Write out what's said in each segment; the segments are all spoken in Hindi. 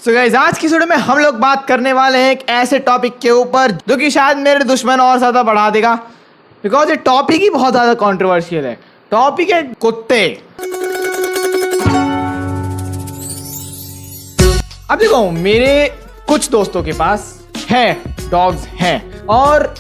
सो गाइस, आज की वीडियो में हम लोग बात करने वाले हैं एक ऐसे टॉपिक के ऊपर जो कि शायद मेरे दुश्मन और ज़्यादा बढ़ा देगा, बिकॉज ये टॉपिक ही बहुत ज़्यादा कंट्रोवर्शियल है। टॉपिक है कुत्ते। अब देखो, मेरे कुछ दोस्तों के पास है डॉग्स हैं और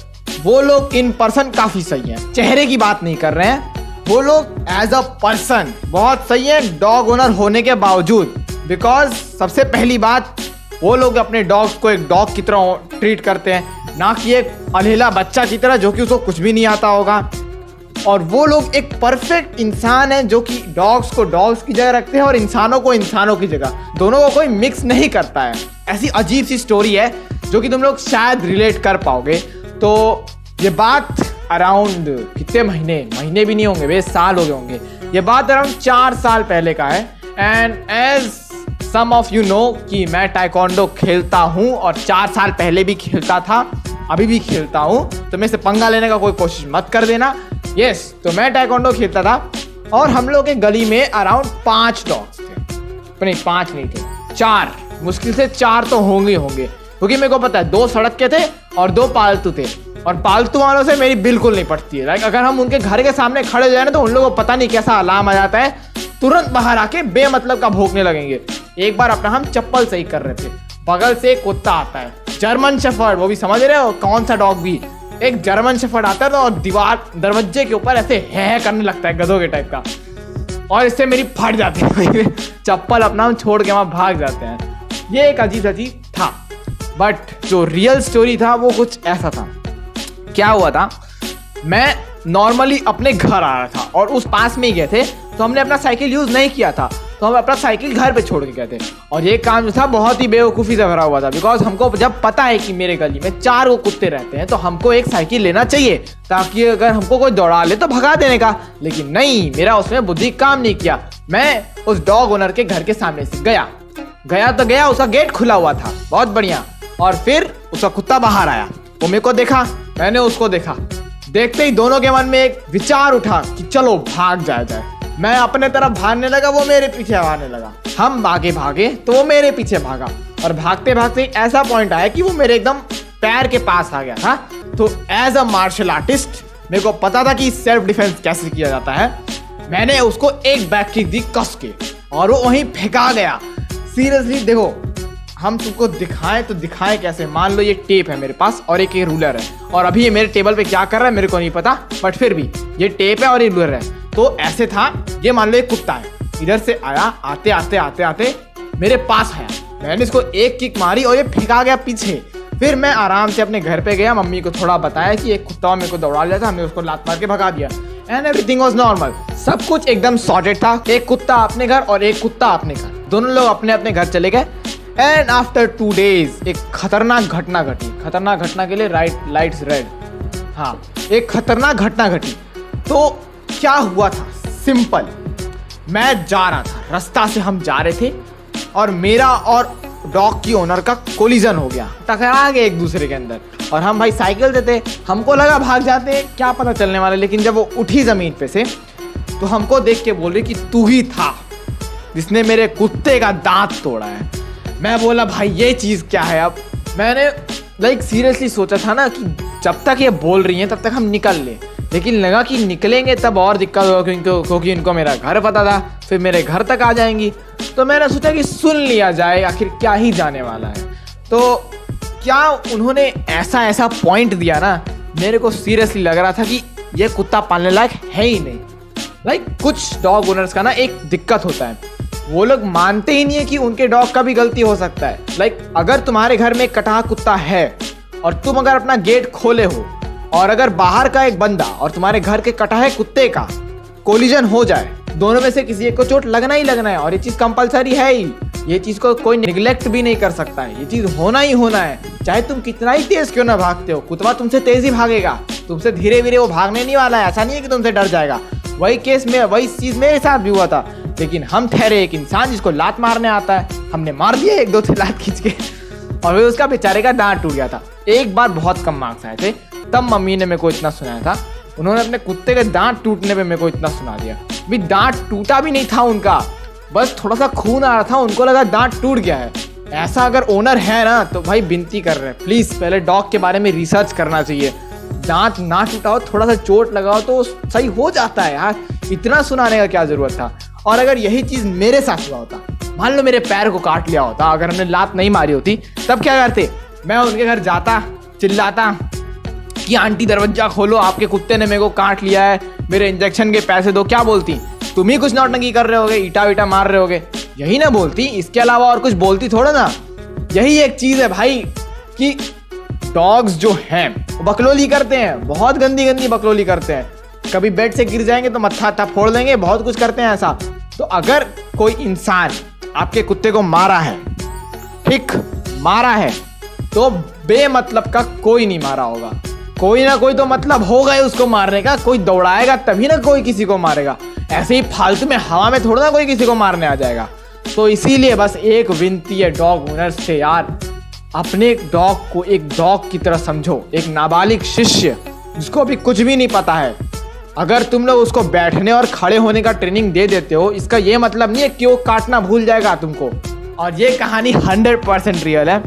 वो लोग इन पर्सन काफ़ी सही हैं। चेहरे की बात नहीं कर रहे हैं, वो लोग एज अ पर्सन बहुत सही है डॉग ओनर होने के बावजूद। बिकॉज सबसे पहली बात, वो लोग अपने डॉग्स को एक डॉग की तरह ट्रीट करते हैं, ना कि एक अधेला बच्चा की तरह जो कि उसको कुछ भी नहीं आता होगा। और वो लोग एक परफेक्ट इंसान है जो कि डॉग्स को डॉग्स की जगह रखते हैं और इंसानों को इंसानों की जगह। दोनों को कोई मिक्स नहीं करता है। ऐसी अजीब सी स्टोरी है जो कि तुम लोग शायद रिलेट कर पाओगे। तो ये बात अराउंड कितने महीने भी नहीं होंगे, वे साल हो गए होंगे। ये बात अराउंड 4 साल पहले का है। And as some of you know कि मैं टाइकोंडो खेलता हूँ और 4 साल पहले भी खेलता था, अभी भी खेलता हूँ। तो मेरे से पंगा लेने का कोई कोशिश मत कर देना। यस, तो मैं टाइकोंडो खेलता था और हम लोग के गली में अराउंड 5 डॉग्स थे। नहीं, 5 नहीं थे, 4, मुश्किल से 4 तो होंगे क्योंकि मेरे को पता है 2 सड़क के थे और 2 पालतू थे। और पालतू वालों से मेरी बिल्कुल नहीं पटती है। लाइक अगर हम उनके घर के सामने खड़े हो जाए ना तो उन लोगों को पता नहीं कैसा अलार्म आ जाता है, तुरंत बाहर आके बेमतलब का भौंकने लगेंगे। एक बार अपना हम चप्पल सही कर रहे थे, बगल से एक कुत्ता आता है, जर्मन शेफर्ड, वो भी समझ रहे हो कौन सा डॉग भी, एक जर्मन शेफर्ड आता है और दीवार दरवाजे के ऊपर ऐसे है करने लगता है गधों के टाइप का, और इससे मेरी फट जाती है चप्पल अपना हम छोड़ के वहां भाग जाते हैं। ये एक अजीब था। बट जो रियल स्टोरी था वो कुछ ऐसा था। क्या हुआ था, मैं नॉर्मली अपने घर आ रहा था और उस पास में ही गए थे, तो हमने अपना साइकिल यूज नहीं किया था, तो हम अपना साइकिल घर पे छोड़ के गए थे। और ये काम जो था बहुत ही बेवकूफ़ी से भरा हुआ था। बिकॉज हमको जब पता है कि मेरे गली में 4 वो कुत्ते रहते हैं तो हमको एक साइकिल लेना चाहिए ताकि अगर हमको कोई दौड़ा ले तो भगा देने का। लेकिन नहीं, मेरा उसमें बुद्धि काम नहीं किया। मैं उस डॉग ओनर के घर के सामने से गया, उसका गेट खुला हुआ था, बहुत बढ़िया। और फिर उसका कुत्ता बाहर आया, वो मेरे को देखा, मैंने उसको देखा। देखते ही दोनों के मन में एक विचार उठा कि चलो भाग जाए। मैं अपने तरफ भागने लगा, वो मेरे पीछे भागने लगा। हम आगे भागे तो वो मेरे पीछे भागा और भागते भागते ऐसा पॉइंट आया कि वो मेरे एकदम पैर के पास आ गया था। तो एज अ मार्शल आर्टिस्ट मेरे को पता था कि सेल्फ डिफेंस कैसे किया जाता है। मैंने उसको एक बैक किक दी कस के और वो वहीं फेंका गया। सीरियसली देखो, हम तुमको दिखाएं तो दिखाएं कैसे। मान लो ये टेप है मेरे पास और एक ये रूलर है, और अभी ये मेरे टेबल पे क्या कर रहा है मेरे को नहीं पता, बट फिर भी ये टेप है और ये रूलर है। तो ऐसे था, ये मान लो एक कुत्ता है, इधर से आया, आते मेरे पास आया, मैंने इसको एक किक मारी और ये फेंका गया पीछे। फिर मैं आराम से अपने घर पे गया, मम्मी को थोड़ा बताया कि एक कुत्ता मेरे को दौड़ा लिया था, हमने उसको लात मार के भगा दिया। एंड एवरीथिंग वाज नॉर्मल, सब कुछ एकदम सॉर्टेड था। एक कुत्ता अपने घर और एक कुत्ता अपने घर, दोनों लोग अपने अपने घर चले गए। एंड आफ्टर 2 days एक खतरनाक घटना घटी। खतरनाक घटना के लिए लाइट्स रेड, हाँ, एक खतरनाक घटना घटी। तो क्या हुआ था, सिंपल, मैं जा रहा था, रास्ता से हम जा रहे थे और मेरा और डॉग की ओनर का कोलिजन हो गया, टकरा गए एक दूसरे के अंदर। और हम भाई साइकिल देते, हमको लगा भाग जाते हैं, क्या पता चलने वाला। लेकिन जब वो उठी जमीन पे से तो हमको देख के बोल रही कि तू ही था जिसने मेरे कुत्ते का दांत तोड़ा है। मैं बोला भाई ये चीज़ क्या है। अब मैंने सीरियसली सोचा था ना कि जब तक ये बोल रही हैं तब तक हम निकल लें, लेकिन लगा कि निकलेंगे तब और दिक्कत होगा क्योंकि इनको मेरा घर पता था, फिर मेरे घर तक आ जाएंगी। तो मैंने सोचा कि सुन लिया जाए, आखिर क्या ही जाने वाला है। तो क्या उन्होंने ऐसा पॉइंट दिया ना, मेरे को सीरियसली लग रहा था कि ये कुत्ता पालने लायक है ही नहीं। कुछ डॉग ओनर्स का ना एक दिक्कत होता है, वो लोग मानते ही नहीं है कि उनके डॉग का भी गलती हो सकता है। अगर तुम्हारे घर में एक कटा कुत्ता है और तुम अगर अपना गेट खोले हो और अगर बाहर का एक बंदा और तुम्हारे घर के कटा है कुत्ते का कोलिजन हो जाए, दोनों में से किसी एक को चोट लगना ही लगना है। और ये चीज कंपलसरी है ही, ये चीज को कोई निगलेक्ट भी नहीं कर सकता है, ये चीज होना ही होना है। चाहे तुम कितना ही तेज क्यों ना भागते हो, कुत्ता तुमसे तेज ही भागेगा, तुमसे धीरे धीरे वो भागने नहीं वाला है। ऐसा नहीं है कि तुमसे डर जाएगा। वही केस में वही चीज मेरे साथ भी हुआ था। लेकिन हम ठहरे एक इंसान जिसको लात मारने आता है, हमने मार दिया 1-2 लात खींच के, और फिर उसका बेचारे का दांत टूट गया था। एक बार बहुत कम मार्क्स आए थे, तब मम्मी ने मेरे को इतना सुनाया था। उन्होंने अपने कुत्ते के दांत टूटने पे मेरे को इतना सुना दिया। भी दांत टूटा भी नहीं था उनका, बस थोड़ा सा खून आ रहा था, उनको लगा दांत टूट गया है। ऐसा अगर ओनर है ना तो भाई विनती कर रहे हैं, प्लीज पहले डॉग के बारे में रिसर्च करना चाहिए। दांत ना टूटाओ, थोड़ा सा चोट लगाओ तो सही हो जाता है यार, इतना सुनाने का क्या जरूरत था। और अगर यही चीज मेरे साथ हुआ होता, मान लो मेरे पैर को काट लिया होता, अगर हमने लात नहीं मारी होती, तब क्या करते? मैं उनके घर जाता, चिल्लाता कि आंटी दरवाजा खोलो, आपके कुत्ते ने मेरे को काट लिया है, मेरे इंजेक्शन के पैसे दो। क्या बोलती? तुम ही कुछ नौटंकी कर रहे होगे, ईटा वीटा मार रहे होगे, यही ना बोलती। इसके अलावा और कुछ बोलती थोड़ा ना। यही एक चीज है भाई कि डॉग्स जो हैं वो बकलोली करते हैं, बहुत गंदी गंदी बकलोली करते हैं। कभी बेड से गिर जाएंगे तो मत्था था फोड़ देंगे, बहुत कुछ करते हैं ऐसा। तो अगर कोई इंसान आपके कुत्ते को मारा है, ठीक मारा है, तो बेमतलब का कोई नहीं मारा होगा, कोई ना कोई तो मतलब होगा ही उसको मारने का। कोई दौड़ाएगा तभी ना कोई किसी को मारेगा, ऐसे ही फालतू में हवा में थोड़ा ना कोई किसी को मारने आ जाएगा। तो इसीलिए बस एक विनती है डॉग ओनर्स से, यार अपने डॉग को एक डॉग की तरह समझो, एक नाबालिग शिष्य जिसको अभी कुछ भी नहीं पता है। अगर तुम लोग उसको बैठने और खड़े होने का ट्रेनिंग दे देते हो, इसका ये मतलब नहीं है कि वो काटना भूल जाएगा तुमको। और ये कहानी 100% रियल है।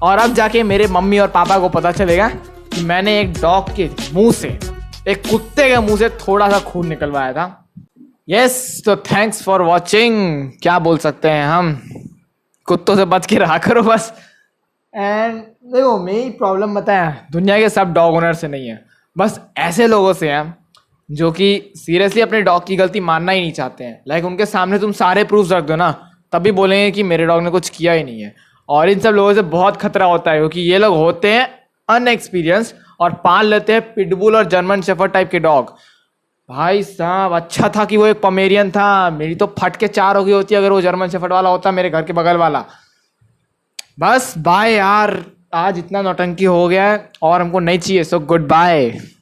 और अब जाके मेरे मम्मी और पापा को पता चलेगा कि मैंने एक डॉग के मुंह से, एक कुत्ते के मुंह से थोड़ा सा खून निकलवाया था। यस, तो थैंक्स फॉर वॉचिंग। क्या बोल सकते हैं हम, कुत्तों से बच के रहा करो बस। एंड देखो, मेरी प्रॉब्लम बताया दुनिया के सब डॉग ओनर से नहीं है, बस ऐसे लोगों से हैं जो कि सीरियसली अपने डॉग की गलती मानना ही नहीं चाहते हैं। लाइक उनके सामने तुम सारे प्रूफ रख दो ना, तब भी बोलेंगे कि मेरे डॉग ने कुछ किया ही नहीं है। और इन सब लोगों से बहुत खतरा होता है, क्योंकि ये लोग होते हैं अनएक्सपीरियंस और पाल लेते हैं पिटबुल और जर्मन शेफर्ड टाइप के डॉग। भाई साहब, अच्छा था कि वो एक पमेरियन था, मेरी तो फट के 4 हो गई होती अगर वो जर्मन शेफर्ड वाला होता, मेरे घर के बगल वाला। बस बाय यार, आज इतना नौटंकी हो गया है और हमको नहीं चाहिए, सो गुड बाय।